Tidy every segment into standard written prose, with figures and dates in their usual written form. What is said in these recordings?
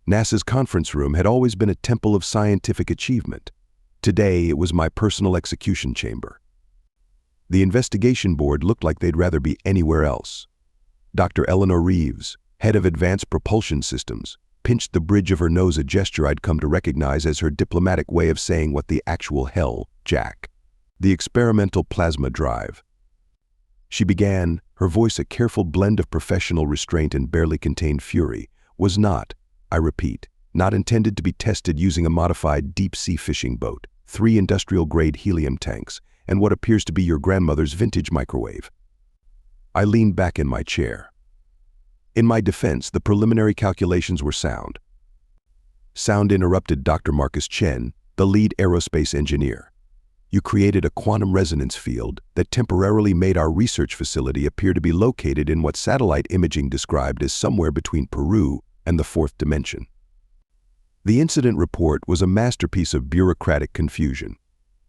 NASA's conference room had always been a temple of scientific achievement. Today, it was my personal execution chamber. The investigation board looked like they'd rather be anywhere else. Dr. Eleanor Reeves, head of Advanced Propulsion Systems, pinched the bridge of her nose, a gesture I'd come to recognize as her diplomatic way of saying what the actual hell, Jack. The experimental plasma drive. She began, her voice a careful blend of professional restraint and barely contained fury, was not, I repeat, not intended to be tested using a modified deep-sea fishing boat, 3 industrial-grade helium tanks, and what appears to be your grandmother's vintage microwave. I leaned back in my chair. In my defense, the preliminary calculations were sound. Sound interrupted Dr. Marcus Chen, the lead aerospace engineer. You created a quantum resonance field that temporarily made our research facility appear to be located in what satellite imaging described as somewhere between Peru and the 4th dimension. The incident report was a masterpiece of bureaucratic confusion.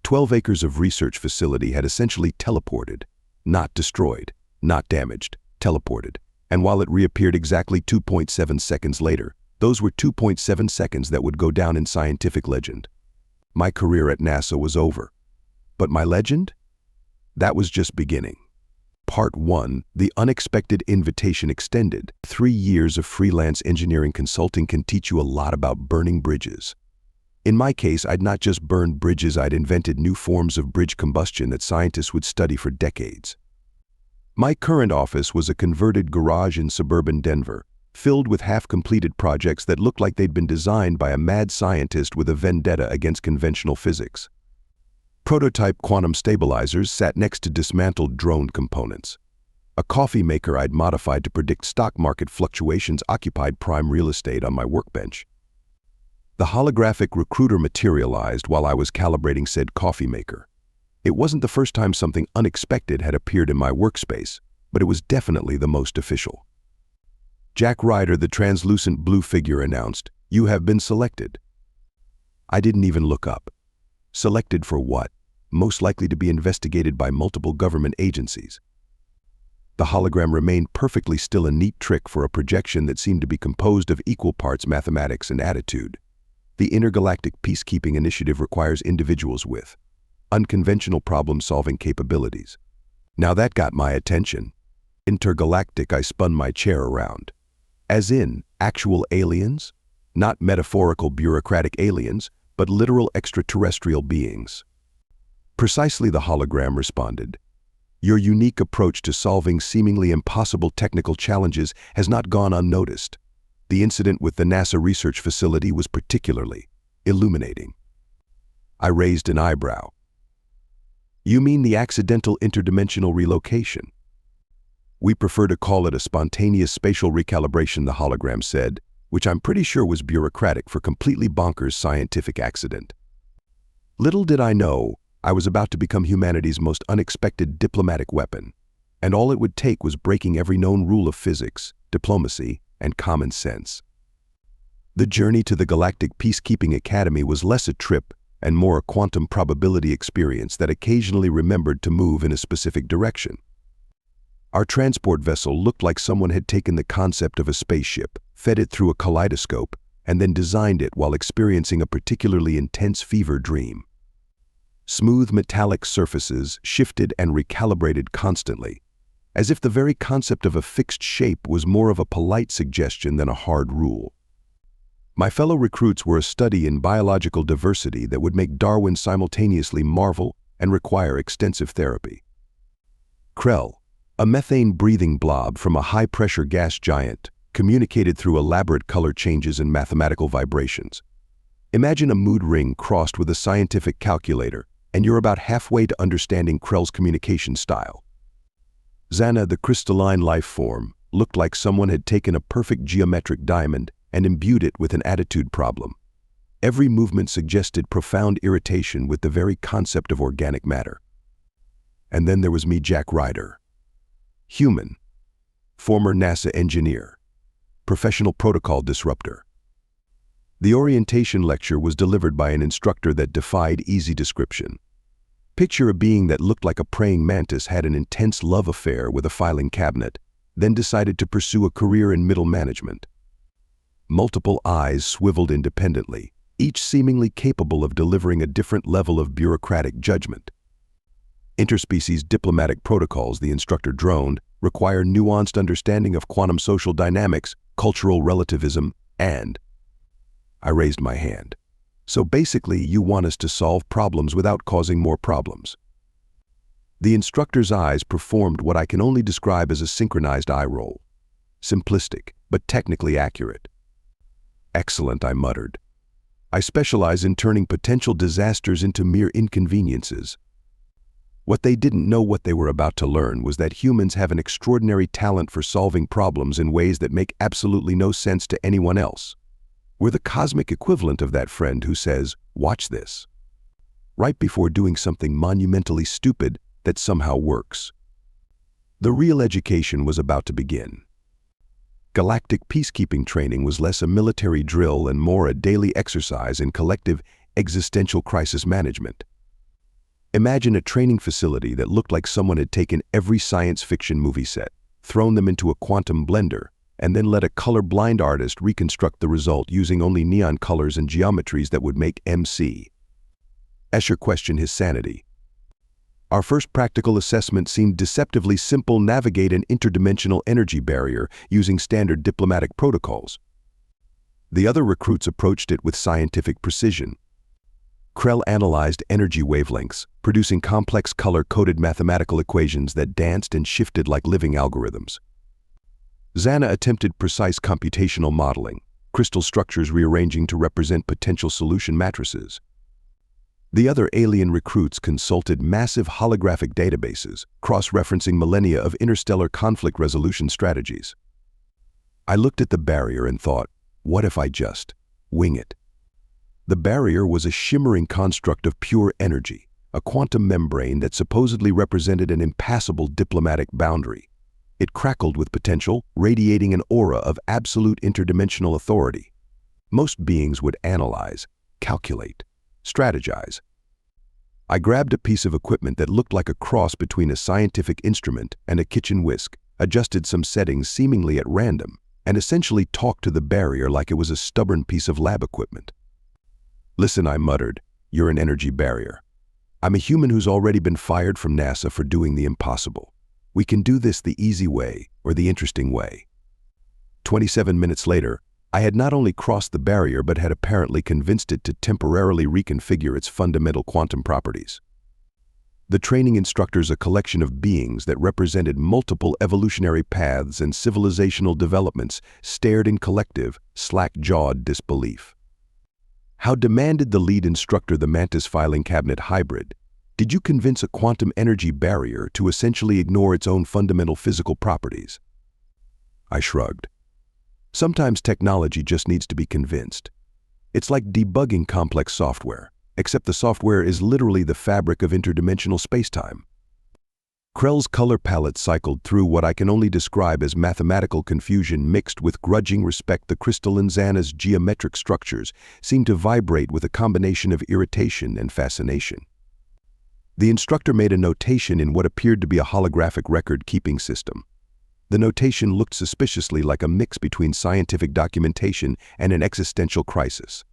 12 acres of research facility had essentially teleported, not destroyed, not damaged, teleported. And while it reappeared exactly 2.7 seconds later, those were 2.7 seconds that would go down in scientific legend. My career at NASA was over. But my legend? That was just beginning. Part 1, the unexpected invitation extended. 3 years of freelance engineering consulting can teach you a lot about burning bridges. In my case, I'd not just burned bridges, I'd invented new forms of bridge combustion that scientists would study for decades. My current office was a converted garage in suburban Denver, filled with half-completed projects that looked like they'd been designed by a mad scientist with a vendetta against conventional physics. Prototype quantum stabilizers sat next to dismantled drone components. A coffee maker I'd modified to predict stock market fluctuations occupied prime real estate on my workbench. The holographic recruiter materialized while I was calibrating said coffee maker. It wasn't the first time something unexpected had appeared in my workspace, but it was definitely the most official. Jack Ryder, the translucent blue figure, announced, "You have been selected." I didn't even look up. Selected for what? Most likely to be investigated by multiple government agencies. The hologram remained perfectly still, a neat trick for a projection that seemed to be composed of equal parts mathematics and attitude. The Intergalactic Peacekeeping Initiative requires individuals with unconventional problem-solving capabilities. Now that got my attention. Intergalactic, I spun my chair around. As in, actual aliens? Not metaphorical bureaucratic aliens, but literal extraterrestrial beings. Precisely, the hologram responded. Your unique approach to solving seemingly impossible technical challenges has not gone unnoticed. The incident with the NASA research facility was particularly illuminating. I raised an eyebrow. You mean the accidental interdimensional relocation? We prefer to call it a spontaneous spatial recalibration, the hologram said, which I'm pretty sure was bureaucratic for completely bonkers scientific accident. Little did I know, I was about to become humanity's most unexpected diplomatic weapon, and all it would take was breaking every known rule of physics, diplomacy, and common sense. The journey to the Galactic Peacekeeping Academy was less a trip and more a quantum probability experience that occasionally remembered to move in a specific direction. Our transport vessel looked like someone had taken the concept of a spaceship, fed it through a kaleidoscope, and then designed it while experiencing a particularly intense fever dream. Smooth metallic surfaces shifted and recalibrated constantly, as if the very concept of a fixed shape was more of a polite suggestion than a hard rule. My fellow recruits were a study in biological diversity that would make Darwin simultaneously marvel and require extensive therapy. Krell, a methane-breathing blob from a high-pressure gas giant, communicated through elaborate color changes and mathematical vibrations. Imagine a mood ring crossed with a scientific calculator, and you're about halfway to understanding Krell's communication style. Zanna, the crystalline life form, looked like someone had taken a perfect geometric diamond and imbued it with an attitude problem. Every movement suggested profound irritation with the very concept of organic matter. And then there was me, Jack Ryder. Human, former NASA engineer, professional protocol disruptor. The orientation lecture was delivered by an instructor that defied easy description. Picture a being that looked like a praying mantis had an intense love affair with a filing cabinet, then decided to pursue a career in middle management. Multiple eyes swiveled independently, each seemingly capable of delivering a different level of bureaucratic judgment. Interspecies diplomatic protocols, the instructor droned, require nuanced understanding of quantum social dynamics, cultural relativism, and... I raised my hand. So basically, you want us to solve problems without causing more problems. The instructor's eyes performed what I can only describe as a synchronized eye roll. Simplistic, but technically accurate. Excellent, I muttered. I specialize in turning potential disasters into mere inconveniences. What they didn't know what they were about to learn was that humans have an extraordinary talent for solving problems in ways that make absolutely no sense to anyone else. We're the cosmic equivalent of that friend who says, "Watch this," right before doing something monumentally stupid that somehow works. The real education was about to begin. Galactic peacekeeping training was less a military drill and more a daily exercise in collective existential crisis management. Imagine a training facility that looked like someone had taken every science fiction movie set, thrown them into a quantum blender, and then let a color-blind artist reconstruct the result using only neon colors and geometries that would make MC. Escher questioned his sanity. Our first practical assessment seemed deceptively simple: navigate an interdimensional energy barrier using standard diplomatic protocols. The other recruits approached it with scientific precision. Krell analyzed energy wavelengths, producing complex color-coded mathematical equations that danced and shifted like living algorithms. Zanna attempted precise computational modeling, crystal structures rearranging to represent potential solution matrices. The other alien recruits consulted massive holographic databases, cross-referencing millennia of interstellar conflict resolution strategies. I looked at the barrier and thought, what if I just wing it? The barrier was a shimmering construct of pure energy, a quantum membrane that supposedly represented an impassable diplomatic boundary. It crackled with potential, radiating an aura of absolute interdimensional authority. Most beings would analyze, calculate, strategize. I grabbed a piece of equipment that looked like a cross between a scientific instrument and a kitchen whisk, adjusted some settings seemingly at random, and essentially talked to the barrier like it was a stubborn piece of lab equipment. Listen, I muttered, you're an energy barrier. I'm a human who's already been fired from NASA for doing the impossible. We can do this the easy way or the interesting way. 27 minutes later, I had not only crossed the barrier but had apparently convinced it to temporarily reconfigure its fundamental quantum properties. The training instructors, a collection of beings that represented multiple evolutionary paths and civilizational developments, stared in collective, slack-jawed disbelief. How demanded the lead instructor, the Mantis filing cabinet hybrid? Did you convince a quantum energy barrier to essentially ignore its own fundamental physical properties? I shrugged. Sometimes technology just needs to be convinced. It's like debugging complex software, except the software is literally the fabric of interdimensional spacetime. Krell's color palette cycled through what I can only describe as mathematical confusion mixed with grudging respect. The crystalline Zanna's geometric structures seemed to vibrate with a combination of irritation and fascination. The instructor made a notation in what appeared to be a holographic record-keeping system. The notation looked suspiciously like a mix between scientific documentation and an existential crisis.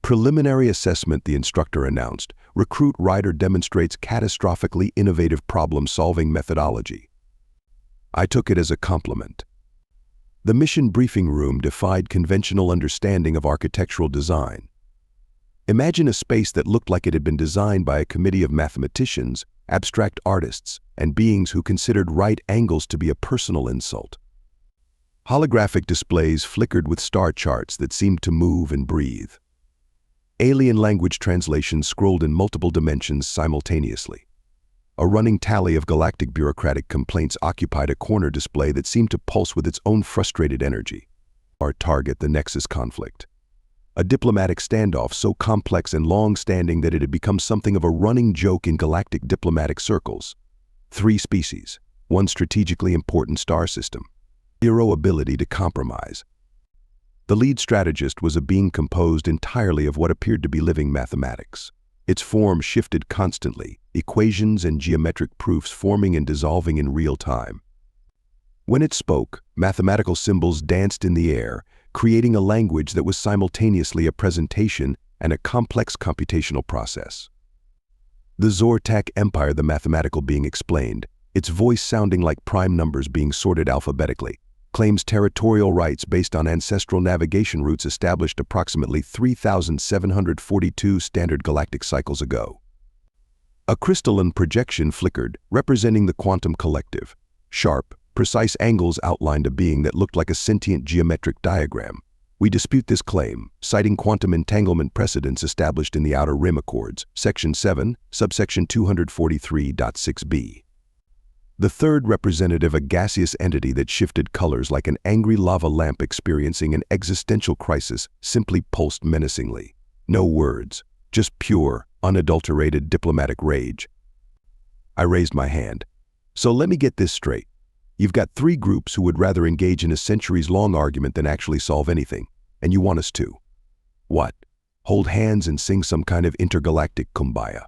Preliminary assessment, the instructor announced. Recruit Ryder demonstrates catastrophically innovative problem-solving methodology. I took it as a compliment. The mission briefing room defied conventional understanding of architectural design. Imagine a space that looked like it had been designed by a committee of mathematicians, abstract artists, and beings who considered right angles to be a personal insult. Holographic displays flickered with star charts that seemed to move and breathe. Alien language translations scrolled in multiple dimensions simultaneously. A running tally of galactic bureaucratic complaints occupied a corner display that seemed to pulse with its own frustrated energy. Our target, the Nexus conflict. A diplomatic standoff so complex and long-standing that it had become something of a running joke in galactic diplomatic circles. 3 species, 1 strategically important star system, 0 ability to compromise. The lead strategist was a being composed entirely of what appeared to be living mathematics. Its form shifted constantly, equations and geometric proofs forming and dissolving in real time. When it spoke, mathematical symbols danced in the air, creating a language that was simultaneously a presentation and a complex computational process. The Zortak Empire, the mathematical being explained, its voice sounding like prime numbers being sorted alphabetically, claims territorial rights based on ancestral navigation routes established approximately 3,742 standard galactic cycles ago. A crystalline projection flickered, representing the quantum collective. Sharp, precise angles outlined a being that looked like a sentient geometric diagram. We dispute this claim, citing quantum entanglement precedents established in the Outer Rim Accords, Section 7, subsection 243.6b. The third representative, a gaseous entity that shifted colors like an angry lava lamp experiencing an existential crisis, simply pulsed menacingly. No words, just pure, unadulterated diplomatic rage. I raised my hand. So let me get this straight. You've got three groups who would rather engage in a centuries-long argument than actually solve anything, and you want us to. What? Hold hands and sing some kind of intergalactic kumbaya.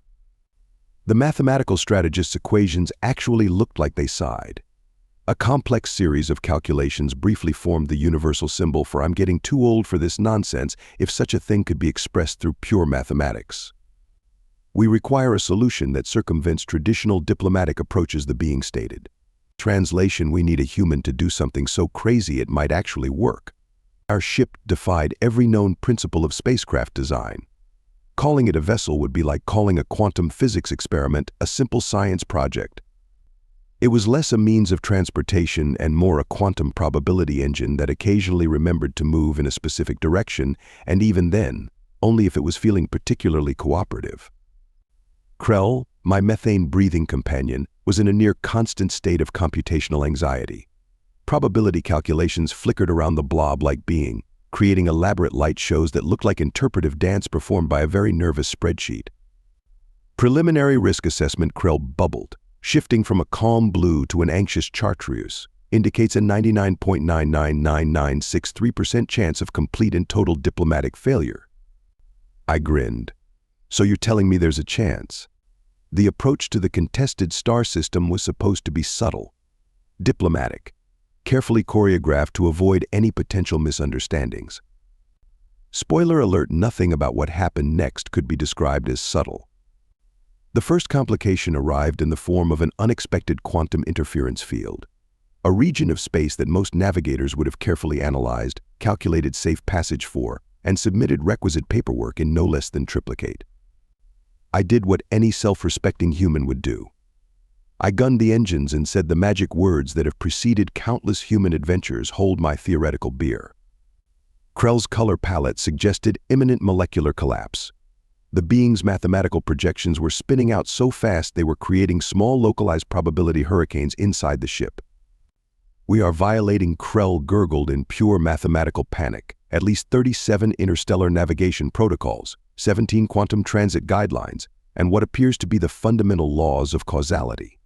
The mathematical strategist's equations actually looked like they sighed. A complex series of calculations briefly formed the universal symbol for "I'm getting too old for this nonsense," if such a thing could be expressed through pure mathematics. We require a solution that circumvents traditional diplomatic approaches, the being stated. Translation: we need a human to do something so crazy it might actually work. Our ship defied every known principle of spacecraft design. Calling it a vessel would be like calling a quantum physics experiment a simple science project. It was less a means of transportation and more a quantum probability engine that occasionally remembered to move in a specific direction, and even then, only if it was feeling particularly cooperative. Krell, my methane-breathing companion, was in a near-constant state of computational anxiety. Probability calculations flickered around the blob-like being, creating elaborate light shows that looked like interpretive dance performed by a very nervous spreadsheet. Preliminary risk assessment, Krell bubbled, shifting from a calm blue to an anxious chartreuse, indicates a 99.999963% chance of complete and total diplomatic failure. I grinned. So you're telling me there's a chance? The approach to the contested star system was supposed to be subtle, diplomatic, carefully choreographed to avoid any potential misunderstandings. Spoiler alert: nothing about what happened next could be described as subtle. The first complication arrived in the form of an unexpected quantum interference field, a region of space that most navigators would have carefully analyzed, calculated safe passage for, and submitted requisite paperwork in no less than triplicate. I did what any self-respecting human would do. I gunned the engines and said the magic words that have preceded countless human adventures: hold my theoretical beer. Krell's color palette suggested imminent molecular collapse. The being's mathematical projections were spinning out so fast they were creating small localized probability hurricanes inside the ship. We are violating, Krell gurgled in pure mathematical panic, at least 37 interstellar navigation protocols, 17 quantum transit guidelines, and what appears to be the fundamental laws of causality.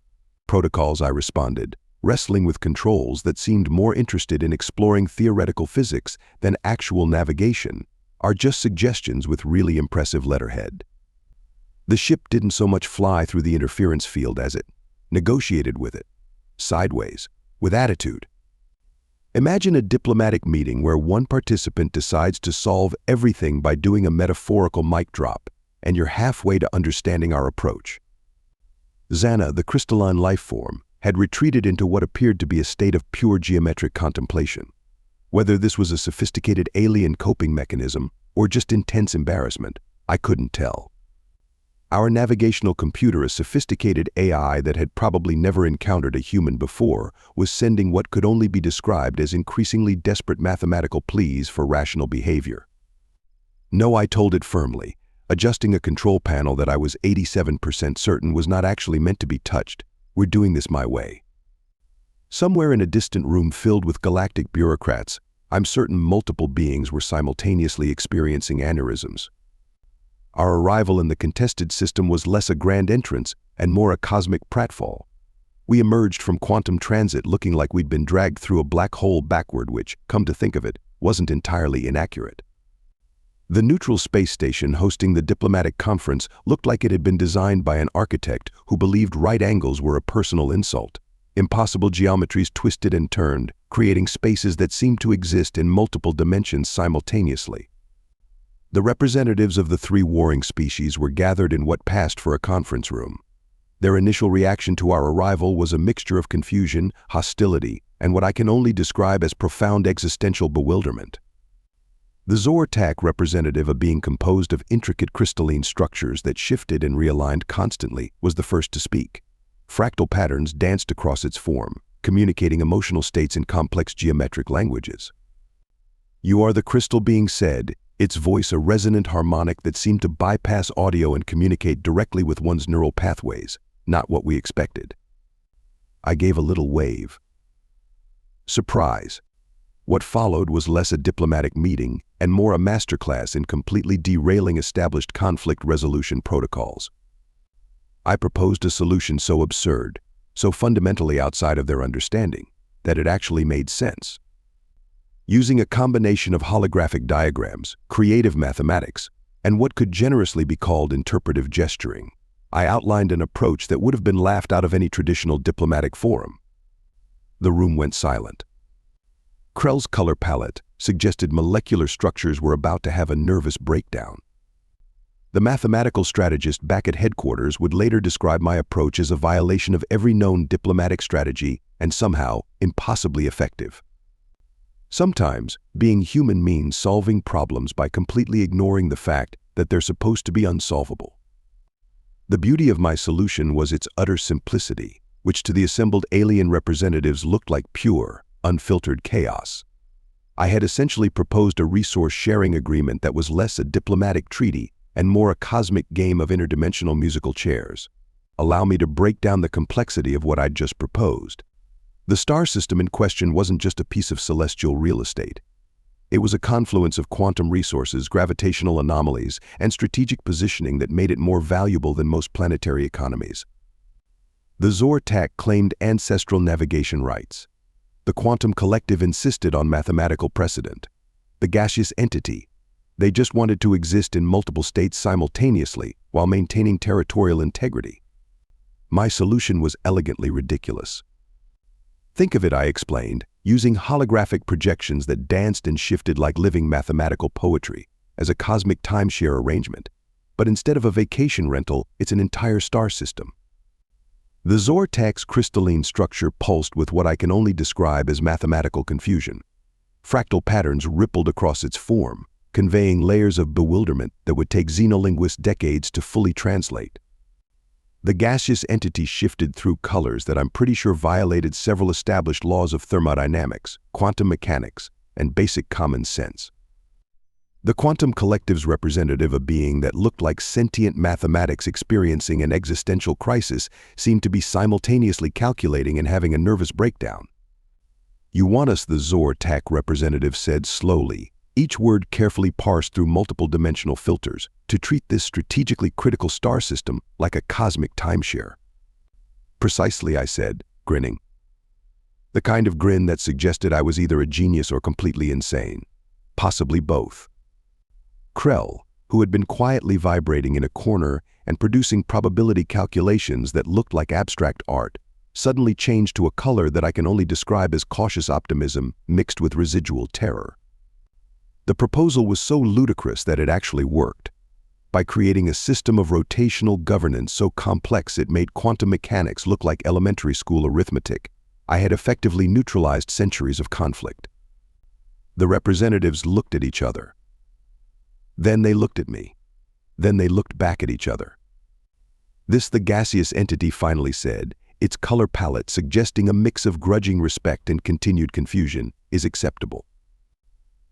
Protocols, I responded, wrestling with controls that seemed more interested in exploring theoretical physics than actual navigation, are just suggestions with really impressive letterhead. The ship didn't so much fly through the interference field as it negotiated with it, sideways, with attitude. Imagine a diplomatic meeting where one participant decides to solve everything by doing a metaphorical mic drop, and you're halfway to understanding our approach. Zanna, the crystalline life form, had retreated into what appeared to be a state of pure geometric contemplation. Whether this was a sophisticated alien coping mechanism or just intense embarrassment, I couldn't tell. Our navigational computer, a sophisticated AI that had probably never encountered a human before, was sending what could only be described as increasingly desperate mathematical pleas for rational behavior. No, I told it firmly, adjusting a control panel that I was 87% certain was not actually meant to be touched. We're doing this my way. Somewhere in a distant room filled with galactic bureaucrats, I'm certain multiple beings were simultaneously experiencing aneurysms. Our arrival in the contested system was less a grand entrance and more a cosmic pratfall. We emerged from quantum transit looking like we'd been dragged through a black hole backward, which, come to think of it, wasn't entirely inaccurate. The neutral space station hosting the diplomatic conference looked like it had been designed by an architect who believed right angles were a personal insult. Impossible geometries twisted and turned, creating spaces that seemed to exist in multiple dimensions simultaneously. The representatives of the three warring species were gathered in what passed for a conference room. Their initial reaction to our arrival was a mixture of confusion, hostility, and what I can only describe as profound existential bewilderment. The Zortak representative, a being composed of intricate crystalline structures that shifted and realigned constantly, was the first to speak. Fractal patterns danced across its form, communicating emotional states in complex geometric languages. "You are the crystal being," said, its voice a resonant harmonic that seemed to bypass audio and communicate directly with one's neural pathways, not what we expected. I gave a little wave. Surprise. What followed was less a diplomatic meeting and more a masterclass in completely derailing established conflict resolution protocols. I proposed a solution so absurd, so fundamentally outside of their understanding, that it actually made sense. Using a combination of holographic diagrams, creative mathematics, and what could generously be called interpretive gesturing, I outlined an approach that would have been laughed out of any traditional diplomatic forum. The room went silent. Krell's color palette suggested molecular structures were about to have a nervous breakdown. The mathematical strategist back at headquarters would later describe my approach as a violation of every known diplomatic strategy and somehow impossibly effective. Sometimes, being human means solving problems by completely ignoring the fact that they're supposed to be unsolvable. The beauty of my solution was its utter simplicity, which to the assembled alien representatives looked like pure, unfiltered chaos. I had essentially proposed a resource-sharing agreement that was less a diplomatic treaty and more a cosmic game of interdimensional musical chairs. Allow me to break down the complexity of what I'd just proposed. The star system in question wasn't just a piece of celestial real estate. It was a confluence of quantum resources, gravitational anomalies, and strategic positioning that made it more valuable than most planetary economies. The Zortak claimed ancestral navigation rights. The quantum collective insisted on mathematical precedent. The gaseous entity, they just wanted to exist in multiple states simultaneously while maintaining territorial integrity. My solution was elegantly ridiculous. Think of it, I explained, using holographic projections that danced and shifted like living mathematical poetry, as a cosmic timeshare arrangement. But instead of a vacation rental, it's an entire star system. The Zortak's crystalline structure pulsed with what I can only describe as mathematical confusion. Fractal patterns rippled across its form, conveying layers of bewilderment that would take xenolinguists decades to fully translate. The gaseous entity shifted through colors that I'm pretty sure violated several established laws of thermodynamics, quantum mechanics, and basic common sense. The quantum collective's representative, a being that looked like sentient mathematics experiencing an existential crisis, seemed to be simultaneously calculating and having a nervous breakdown. "You want us," the Zortak representative said slowly, each word carefully parsed through multiple dimensional filters, "to treat this strategically critical star system like a cosmic timeshare." "Precisely," I said, grinning. The kind of grin that suggested I was either a genius or completely insane. Possibly both. Krell, who had been quietly vibrating in a corner and producing probability calculations that looked like abstract art, suddenly changed to a color that I can only describe as cautious optimism mixed with residual terror. The proposal was so ludicrous that it actually worked. By creating a system of rotational governance so complex it made quantum mechanics look like elementary school arithmetic, I had effectively neutralized centuries of conflict. The representatives looked at each other. Then they looked at me. Then they looked back at each other. "This," the gaseous entity finally said, its color palette suggesting a mix of grudging respect and continued confusion, "is acceptable."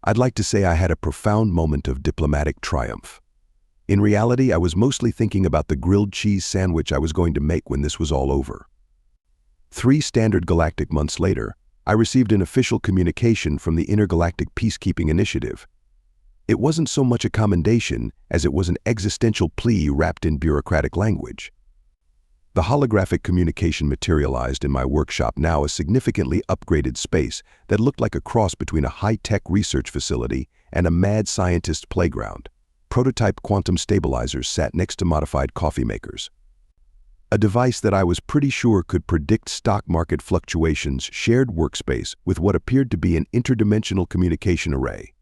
I'd like to say I had a profound moment of diplomatic triumph. In reality, I was mostly thinking about the grilled cheese sandwich I was going to make when this was all over. 3 standard galactic months later, I received an official communication from the Intergalactic Peacekeeping Initiative. It wasn't so much a commendation as it was an existential plea wrapped in bureaucratic language. The holographic communication materialized in my workshop, now a significantly upgraded space that looked like a cross between a high-tech research facility and a mad scientist's playground. Prototype quantum stabilizers sat next to modified coffee makers. a device that I was pretty sure could predict stock market fluctuations shared workspace with what appeared to be an interdimensional communication array.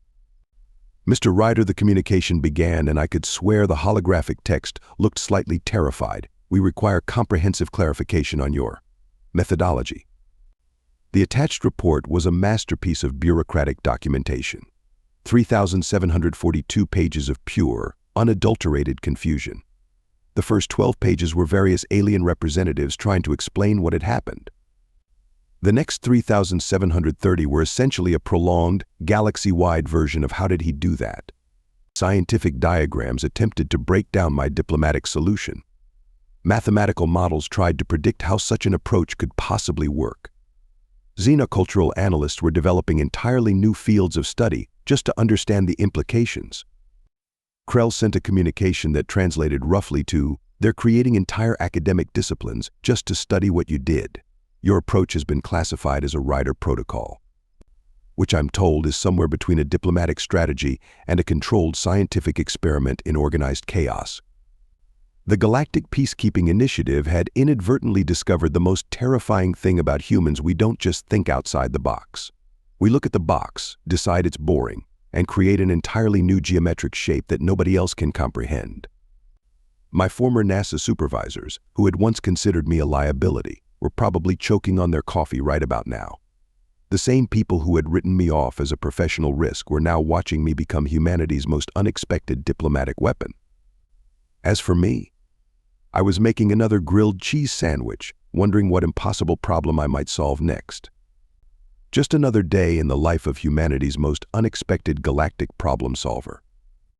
Mr. Ryder, the communication began, and I could swear the holographic text looked slightly terrified. We require comprehensive clarification on your methodology. The attached report was a masterpiece of bureaucratic documentation. 3,742 pages of pure, unadulterated confusion. The first 12 pages were various alien representatives trying to explain what had happened. The next 3,730 were essentially a prolonged, galaxy-wide version of how did he do that. Scientific diagrams attempted to break down my diplomatic solution. Mathematical models tried to predict how such an approach could possibly work. Xenocultural analysts were developing entirely new fields of study just to understand the implications. Krell sent a communication that translated roughly to, "They're creating entire academic disciplines just to study what you did. Your approach has been classified as a Ryder protocol," which I'm told is somewhere between a diplomatic strategy and a controlled scientific experiment in organized chaos. The Galactic Peacekeeping Initiative had inadvertently discovered the most terrifying thing about humans: we don't just think outside the box. We look at the box, decide it's boring, and create an entirely new geometric shape that nobody else can comprehend. My former NASA supervisors, who had once considered me a liability, were probably choking on their coffee right about now. The same people who had written me off as a professional risk were now watching me become humanity's most unexpected diplomatic weapon. As for me, I was making another grilled cheese sandwich, wondering what impossible problem I might solve next. Just another day in the life of humanity's most unexpected galactic problem solver.